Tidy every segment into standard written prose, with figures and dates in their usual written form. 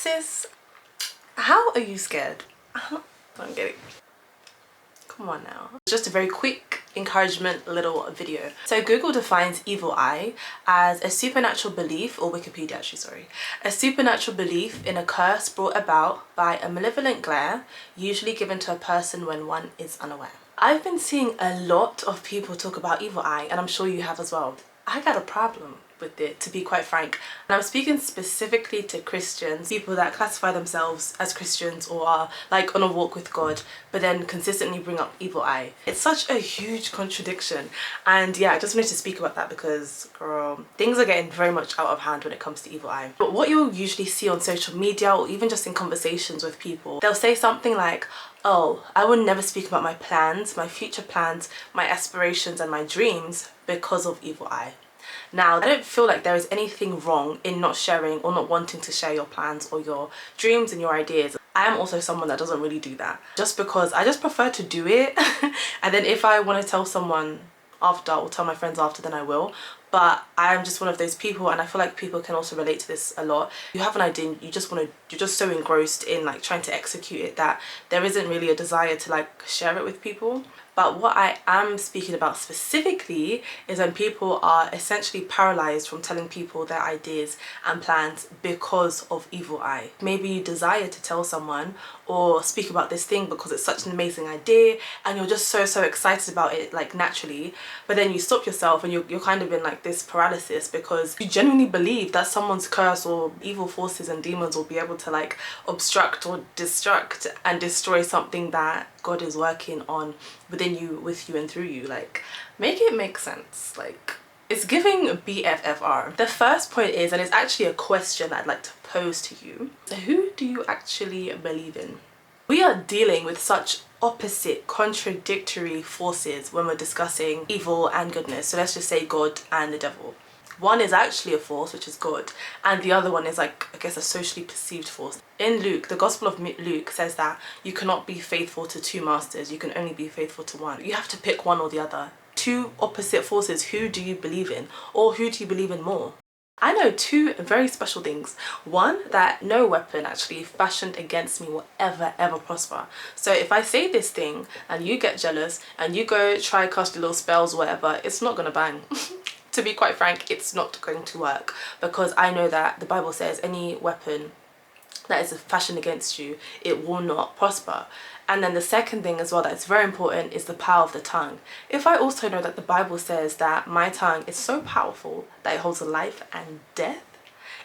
Sis, how are you scared? I'm kidding. Come on now. Just a very quick encouragement little video. So Google defines evil eye as a supernatural belief, or Wikipedia actually, sorry, a supernatural belief in a curse brought about by a malevolent glare, usually given to a person when one is unaware. I've been seeing a lot of people talk about evil eye, and I'm sure you have as well. I got a problem with it, to be quite frank. And I'm speaking specifically to Christians, people that classify themselves as Christians or are like on a walk with God, but then consistently bring up evil eye. It's such a huge contradiction. And yeah, I just wanted to speak about that because, girl, things are getting very much out of hand when it comes to evil eye. But what you'll usually see on social media or even just in conversations with people, they'll say something like, oh, I would never speak about my plans, my future plans, my aspirations and my dreams because of evil eye. Now, I don't feel like there is anything wrong in not sharing or not wanting to share your plans or your dreams and your ideas. I am also someone that doesn't really do that, just because I just prefer to do it and then if I want to tell someone after or tell my friends after, then I will. But I am just one of those people, and I feel like people can also relate to this a lot. You have an idea and you're just so engrossed in like trying to execute it that there isn't really a desire to like share it with people. But what I am speaking about specifically is when people are essentially paralyzed from telling people their ideas and plans because of evil eye. Maybe you desire to tell someone or speak about this thing because it's such an amazing idea and you're just so excited about it like naturally, but then you stop yourself and you're kind of in like this paralysis because you genuinely believe that someone's curse or evil forces and demons will be able to like obstruct or distract and destroy something that God is working on within you, with you and through you. Like, make it make sense. Like, it's giving BFFR. The first point is, and it's actually a question that I'd like to pose to you, who do you actually believe in? We are dealing with such opposite, contradictory forces when we're discussing evil and goodness. So let's just say God and the devil. One is actually a force, which is God, and the other one is like, I guess, a socially perceived force. In Luke, the Gospel of Luke says that you cannot be faithful to two masters, you can only be faithful to one. You have to pick one or the other. Two opposite forces, who do you believe in? Or who do you believe in more? I know two very special things. One, that no weapon actually fashioned against me will ever prosper. So if I say this thing and you get jealous and you go try cast your little spells or whatever, it's not gonna bang. To be quite frank, it's not going to work, because I know that the Bible says any weapon that is fashioned against you, it will not prosper. And then the second thing as well that's very important is the power of the tongue. If I also know that the Bible says that my tongue is so powerful that it holds life and death,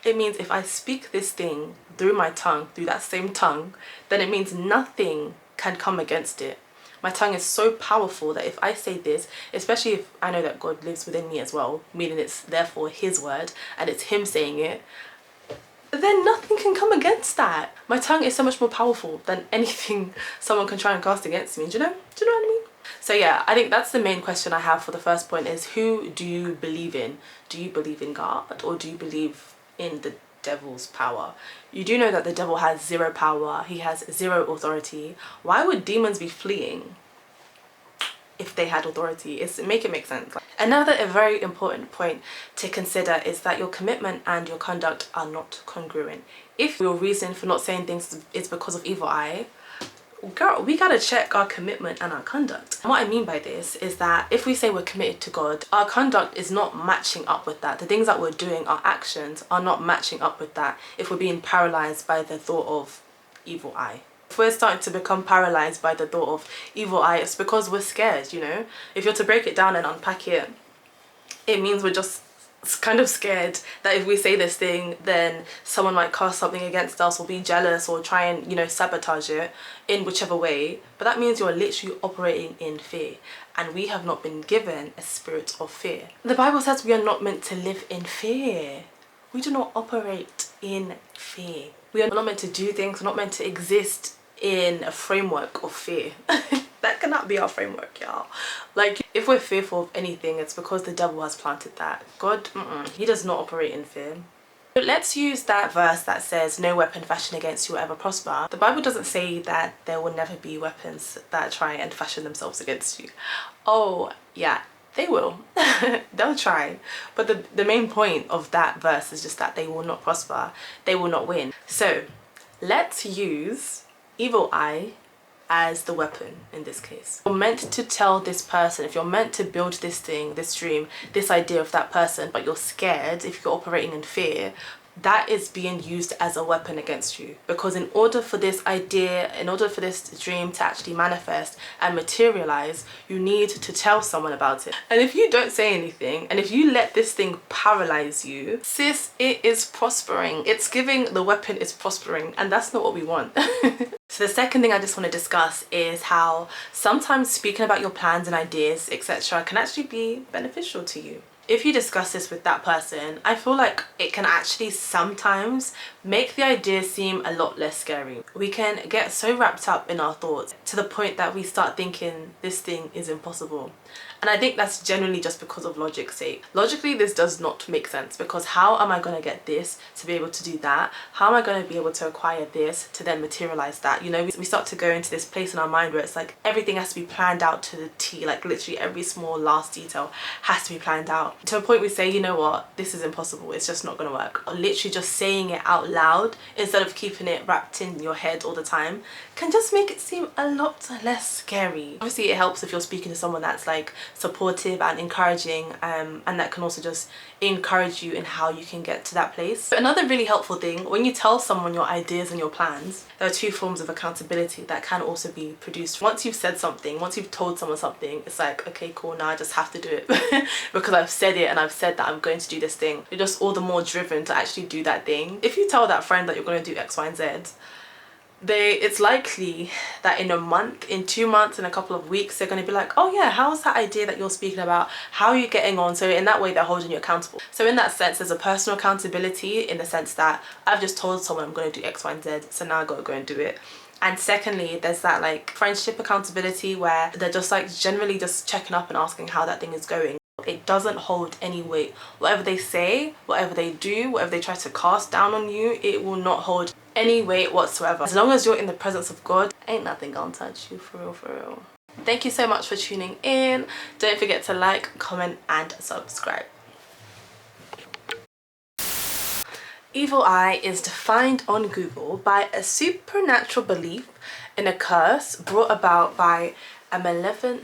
it means if I speak this thing through my tongue, through that same tongue, then it means nothing can come against it. My tongue is so powerful that if I say this, especially if I know that God lives within me as well, meaning it's therefore his word and it's him saying it, then nothing can come against that. My tongue is so much more powerful than anything someone can try and cast against me. Do you know what I mean? So yeah, I think that's the main question I have for the first point, is who do you believe in? Do you believe in God, or do you believe in the devil's power? You do know that the devil has zero power, he has zero authority. Why would demons be fleeing if they had authority? Make it make sense. Another very important point to consider is that your commitment and your conduct are not congruent. If your reason for not saying things is because of evil eye, girl, we gotta check our commitment and our conduct. And what I mean by this is that if we say we're committed to God, our conduct is not matching up with that. The things that we're doing, our actions, are not matching up with that if we're being paralyzed by the thought of evil eye. If we're starting to become paralyzed by the thought of evil eye, it's because we're scared, you know? If you're to break it down and unpack it, it means we're just kind of scared that if we say this thing, then someone might cast something against us or be jealous or try and, you know, sabotage it in whichever way. But that means you're literally operating in fear, and we have not been given a spirit of fear. The Bible says we are not meant to live in fear. We do not operate in fear. We are not meant to do things, we're not meant to exist in a framework of fear. That cannot be our framework, y'all. Like, if we're fearful of anything, it's because the devil has planted that. God, he does not operate in fear. But let's use that verse that says no weapon fashioned against you will ever prosper. The Bible doesn't say that there will never be weapons that try and fashion themselves against you. Oh yeah, they will. They'll try, but the main point of that verse is just that they will not prosper, they will not win. So let's use evil eye as the weapon in this case. You're meant to tell this person, if you're meant to build this thing, this dream, this idea of that person, but you're scared, if you're operating in fear, that is being used as a weapon against you. Because in order for this idea, in order for this dream to actually manifest and materialize, you need to tell someone about it. And if you don't say anything, and if you let this thing paralyze you, sis, it is prospering. It's giving the weapon is prospering, and that's not what we want. So the second thing I just want to discuss is how sometimes speaking about your plans and ideas, etc., can actually be beneficial to you. If you discuss this with that person, I feel like it can actually sometimes make the idea seem a lot less scary. We can get so wrapped up in our thoughts to the point that we start thinking this thing is impossible. And I think that's generally just because of logic's sake. Logically, this does not make sense, because how am I going to get this to be able to do that? How am I going to be able to acquire this to then materialize that? You know, we start to go into this place in our mind where it's like everything has to be planned out to the T, like literally every small last detail has to be planned out. To a point we say, you know what, this is impossible, it's just not going to work. Or literally just saying it out loud instead of keeping it wrapped in your head all the time can just make it seem a lot less scary. Obviously it helps if you're speaking to someone that's like supportive and encouraging, and that can also just encourage you in how you can get to that place. But another really helpful thing, when you tell someone your ideas and your plans, there are two forms of accountability that can also be produced. Once you've said something, once you've told someone something, it's like, okay, cool, now I just have to do it because I've said it and I've said that I'm going to do this thing. You're just all the more driven to actually do that thing. If you tell that friend that you're going to do X, Y, and Z, it's likely that in a month, in 2 months, in a couple of weeks, they're going to be like, oh yeah, how's that idea that you're speaking about? How are you getting on? So in that way, they're holding you accountable. So in that sense, there's a personal accountability in the sense that I've just told someone I'm going to do X, Y, and Z, so now I got to go and do it. And secondly, there's that like friendship accountability where they're just like generally just checking up and asking how that thing is going. It doesn't hold any weight. Whatever they say, whatever they do, whatever they try to cast down on you, it will not hold any weight whatsoever. As long as you're in the presence of God, ain't nothing gonna touch you, for real, for real. Thank you so much for tuning in. Don't forget to like, comment, and subscribe. Evil eye is defined on Google by a supernatural belief in a curse brought about by a malevolent